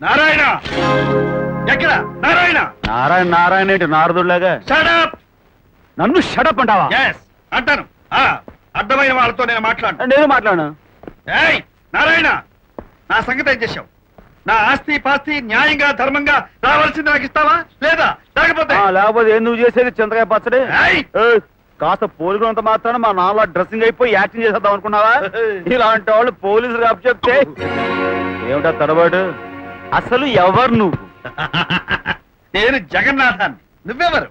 నారాయణ ఎక్కడ నారాయణ? నారాయణ నారాయణ ఏంటి నారదుడిలాగా? షడప్. నన్ను షడప్ అంటావా? అంటాను. అర్థమైన వాళ్ళతో నేను మాట్లాడు. నేను మాట్లాడు. ఏయ్ నారాయణ, నా సంగతి ఏం చేశావు? నా ఆస్తి పాస్తి న్యాయంగా ధర్మంగా రావాల్సింది నాకు ఇస్తావా లేదా? లేకపోతే లేకపోతే ఏం నువ్వు చేసేది చింతకాయ పచ్చడి? కాస్త పోలికలంత మాత్రాన మా నాన్న డ్రెస్సింగ్ అయిపోయి యాక్టింగ్ చేసేద్దాం అనుకున్నావా? ఇలాంటి వాళ్ళు పోలీసులు అప్ చెప్తే ఏమిటా తడబాటు? అసలు ఎవరు నువ్వు? నేను జగన్నాథాన్ని. నువ్వెవరు?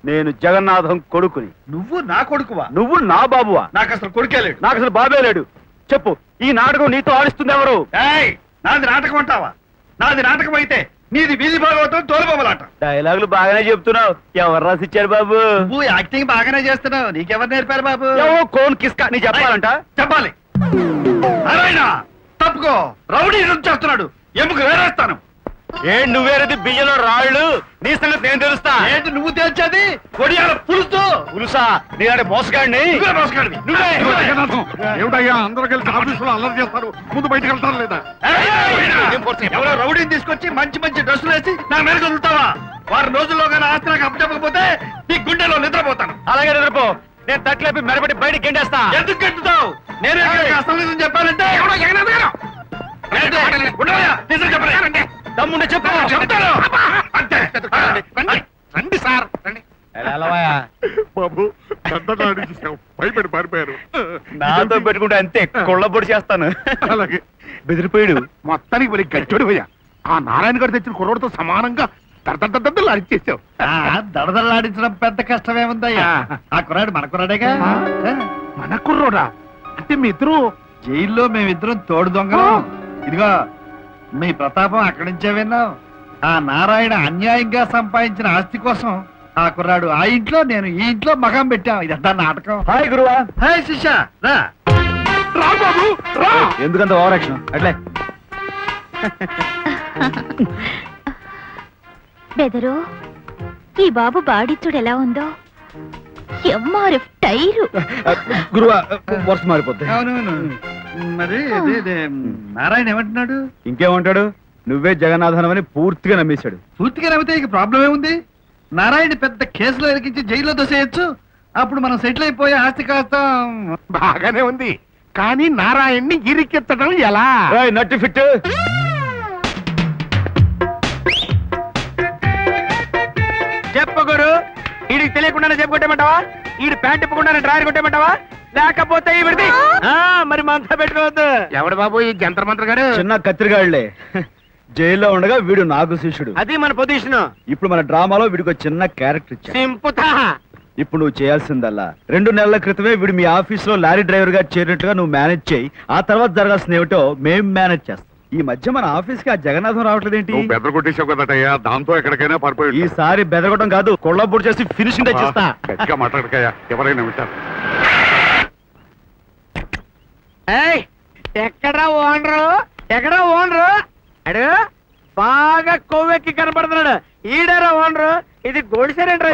నేను జగన్నాథం కొడుకుని. నువ్వు నా కొడుకువా? నువ్వు నా బాబువా? నాకు అసలు కొడుకే లేడు. నాకు అసలు బాబే లేడు. చెప్పు, ఈ నాటకం నీతో ఆడిస్తుంది ఎవరు? నాది నాటకం అంటావా? నాది నాటకం అయితే నీది వీధి భాగవతం తోలుబొమ్మలాట. డైలాగులు బాగానే చెప్తున్నావు. ఎవరు రాసిచ్చారు బాబు? నువ్వు యాక్టింగ్ బాగానే చేస్తున్నావు. నీకెవరు నేర్పారు బాబు? కోన్ కిస్కా నీ చెప్పాలంట. చెప్పాలి. నారాయణ తప్పుకో, రౌడీ చేస్తున్నాడు. ఎముక వేరేస్తాను. నువ్వేరేది బియ్యంలో రాళ్ళు. నీ సంగతి నేను తెలుస్తా. ఏంటి నువ్వు తేల్చేది? కొడియాల పులుసు. పులుసా? నీ మోసగాడిని. మోసగాడివి నువ్వే. ఏమిటయ్యా అందరూ కలిసి ఆఫీసులో అల్లరి చేస్తారు, ముందు బయటకు వెళ్తారు లేదా? ఎవరో రౌడీని తీసుకొచ్చి మంచి మంచి డ్రెస్సులు వేసి నా మీద వదులుతావా? వారం రోజుల్లో కానీ ఆస్తి నాకు అప్పచెప్పకపోతే నీ గుండెలో నిద్రపోతాను. అలాగే నిద్రపో. నేను తట్లేపి మెరబడి బయటకి గెంటేస్తా. ఎందుకు గెంటుతావు? నేను అసలు నిజం చెప్పాలంటే తమ్ముండే చెప్పు. చెప్తాను. రండి సార్ రండి. బాబు భయపడి పారిపోయారు. నాతో పెట్టుకుంటే అంతే కొళ్ళబొడి చేస్తాను. అలాగే బెదిరిపోయాడు. మొత్తానికి మరి గట్టోడు పోయా. ఆ నారాయణ గారు తెచ్చిన కుర్రోడితో సమానంగా దడదడ్డలు అరిచేసావు. దడదలాడించడం పెద్ద కష్టమే ఉందయ్యా. ఆ కుర్రాడు మన కుర్రాడేగా. మన కుర్రోడా? అంటే మీ ఇద్దరు జైల్లో మేమిద్దరం తోడు దొంగలం. ఇదిగో మీ ప్రతాపం అక్కడి నుంచే విన్నాం. ఆ నారాయణ అన్యాయంగా సంపాదించిన ఆస్తి కోసం ఆ కుర్రాడు ఆ ఇంట్లో, నేను ఈ ఇంట్లో మగం పెట్టాం. ఇదంతా నాటకం. హాయ్ గురువా. హాయ్ శిష్య. రా రా బాబు రా. ఎందుకంత ఓవర్ యాక్షన్? అట్లే బెదరు, ఈ బాబు బాడిచ్చుడు ఎలా ఉందో. MRF tyre. గురువా వర్షం మారిపోద్ది. అవునవును. మరి నారాయణ ఏమంటున్నాడు? ఇంకేమంటాడు? నువ్వే జగన్నాథనం అని పూర్తిగా నమ్మేశాడు. పూర్తిగా నమ్మితే ఇక ప్రాబ్లం ఏముంది? నారాయణ పెద్ద కేసులో ఇరికించి జైల్లో దోసేయచ్చు. అప్పుడు మనం సెటిల్ అయిపోయి ఆస్తి కాస్త. బాగానే ఉంది, కానీ నారాయణ్ణి ఇరికెత్తడం ఎలా? నట్టి ఫిట్. చెప్పు గురు. వీడికి తెలియకుండానే చెప్పు కొట్టేమంటావా? వీడి ప్యాంట్ ఇప్పకుండానే డ్రాయర్ కొట్టేమంటావా? లేకపోతే ఈవిడిది మరి మంతా పెట్టుకోవద్దు. ఎవడు బాబు ఈ జంతర్ మంత్ర గారు? చిన్న కత్తిరిగాళ్లే. జైల్లో ఉండగా వీడు నాకు శిష్యుడు. అది మన పొజిషన్. ఇప్పుడు మన డ్రామాలో వీడికి చిన్న క్యారెక్టర్ ఇచ్చా. సింపుతా. ఇప్పుడు నువ్వు చేయాల్సిందల్లా 2 నెలల క్రితమే వీడు మీ ఆఫీస్ లో లారీ డ్రైవర్ గా చేరినట్టుగా నువ్వు మేనేజ్ చేయి. ఆ తర్వాత జరగాల్సిన ఏమిటో మేం మేనేజ్ చేస్తాం. ఈ మధ్య మన ఆఫీస్ కి ఆ జగన్నాథం రావట్లేదేంటి? బెదరగొట్టేసావు కదటయ్యా, దాంతో ఎక్కడికైనా పడిపోయి. ఈసారి బెదరగొట్టం కాదు, కొళ్ళబొడి చేసి ఫినిషింగ్ తెచ్చిస్తా. గట్టిగా మాట్లాడకయ్యా, ఎవరైనా వింటారు. ఎక్కడా ఓనరు? ఎక్కడా ఓనరు? అడు బాగా కొవ్వెక్కి కనపడుతున్నాడు. ఈడరా ఓనరు? ఇది గోడిసారేంట్రా?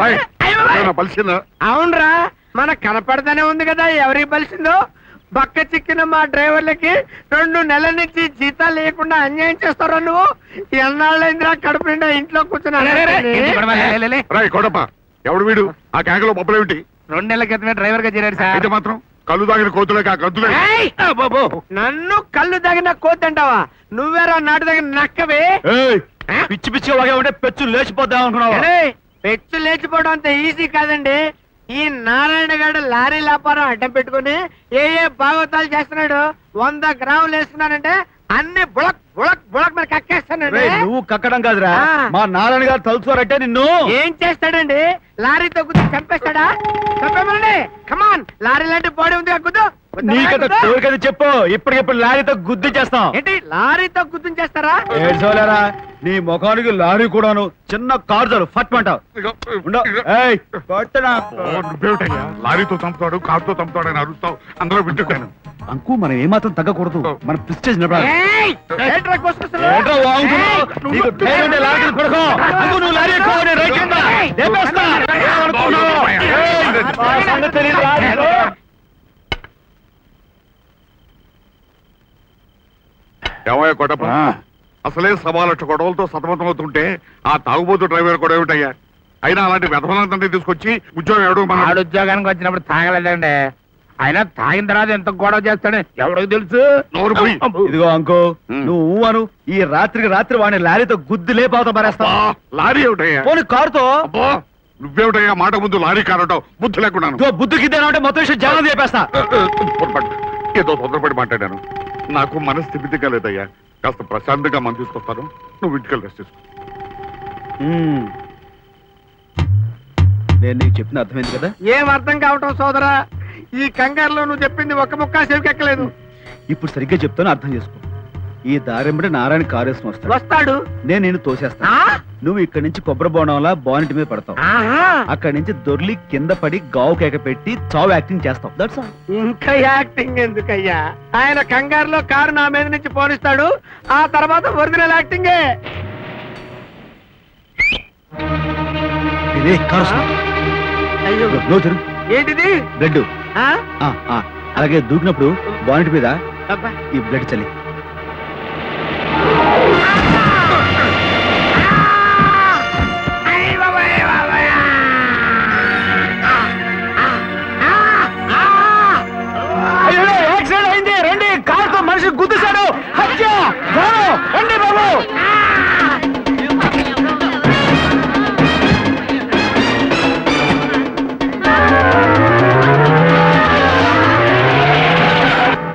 అవునరా, మనకు కనపడతానే ఉంది కదా ఎవరికి బలిసిందో. బక్క చిక్కిన మా డ్రైవర్లకి 2 నెలల నుంచి జీతాలు లేకుండా అన్యాయం చేస్తారా నువ్వు? ఎన్నాళ్ళైందిరా కడుపు నిండా ఇంట్లో కూర్చున్నా. ఎవడు వీడు? ఆ కేకలో పప్పులేమిటి? 2 నెలల క్రితమే డ్రైవర్ గా చేరాడు సార్. అయితే మాత్రం కళ్ళు తాగిన కోతులేక గద్దులే. నన్ను కళ్ళు తగిన కోతంటావా? నువ్వేరా నాటు తగిన నక్కవే. పిచ్చి పిచ్చి వాగే ఉంటే పెచ్చు లేచిపోద్దాం అనుకున్నావా? పెచ్చు లేచిపోవడం అంత ఈజీ కాదండి. ఈ నారాయణ గారు లారీ వ్యాపారం అడ్డం పెట్టుకుని ఏ భాగవతాలు చేస్తున్నాడు. 100 గ్రాములు వేసుకున్నానంటే అన్ని బుళక్ బుళక్ బుళక్ మరి కక్కేస్తానండి. నువ్వు కక్కడం కాదురా, మా నారాయణ గారు తలుచుకోరంటే నిన్ను ఏం చేస్తాడండి? లారీతో గుద్ది చంపేస్తాడా? చంపేమనండి. కమాన్, లారీ లాంటి బాడీ ఉంది గుద్దు. నీకైతే చెప్పు, ఇప్పటికిప్పుడు లారీతో గుద్దు చేస్తాం. ఏంటి లారీతో గుద్దు చేస్తారా? ఏడ్చోలేరా, నీ ముఖానికి లారీ కూడాను. చిన్న కారు చాలు ఫట్ అంటావు. లారీతో చంపుతాడు, కారుతో చంపుతాడు అని అరుస్తావు. అందరూ వింటున్నాను. అంకు మనం ఏమాత్రం తగ్గకూడదు. మన ప్రిస్టేజ్ ఏమయ్య కొట్టప్ప, అసలే సవాలక్ష గొడవలతో సతమతమవుతుంటే ఆ తాగుబోతు డ్రైవర్ కూడా ఏమిటయ్యా? అయినా అలాంటి వ్యధమలందరినీ తీసుకొచ్చి ఉద్యోగం ఎవడు మన ఉద్యోగానికి వచ్చినప్పుడు తాగలేదండి. అయినా తాగిన తర్వాత ఎంత గొడవ చేస్తాడని ఎవరికి తెలుసు? నోరు పోయి. ఇదిగో అంకో నువ్వు అను ఈ రాత్రికి రాత్రి వాడిని లారీతో గుద్దు లేపావుతా మరేస్తా. అబ్బా, లారీ ఏమిటయ్యా? పోనీ కారుతో అబ్బా, నువ్వేమిటయ్యా మాట ముందు లారీ కారటం? బుద్ధి లేకున్నాను. ఇదిగో బుద్ధికిద్దానంటే మొత్తం విషయం జాగ్రత్త చెప్పేస్తా. పొరపాటు. ఏదో తొందరపడి మాట్లాడాను. నాకు మనస్థితిగా లేదయ్యా. కాస్త ప్రశాంతంగా మనం తీసుకొస్తాను. నువ్వు ఇంటికి రెస్ట్ తీసుకో. నేను నీకు చెప్పిన అర్థమైంది కదా? ఏం అర్థం కావటం సోదరా? ఈ కంగారులో నువ్వు చెప్పింది ఒక్క ముక్క చెవికెక్కలేదు. ఇప్పుడు సరిగ్గా చెప్తాను, అర్థం చేసుకో. ఈ దారింబడి నారాయణ కారు వేసుకుని వస్తాడు. వస్తాడు. నేను నిన్ను తోసేస్తాను. ఆ? నువ్వు ఇక్కడి నుంచి కొబ్బరి బోనంలా బానెట్ మీద పడతావు. ఆహా. అక్కడి నుంచి దొర్లి కింద పడి గావు కేక పెట్టి చావు యాక్టింగ్ చేస్తావు. That's all. ఇంకా యాక్టింగ్ ఎందుకయ్యా? ఆయన కంగారులో కారు నా మీద నుంచి పోనిస్తాడు. ఆ తర్వాత ఒరిజినల్ యాక్టింగే. ఇదే కారు వస్తుంది. అయ్యో, నువ్వు తిరుగు. ఏంటిది? బ్లడ్. ఆ? అలాగే దూకినప్పుడు బానెట్ మీద అబ్బా. ఈ బ్లడ్ చల్లి.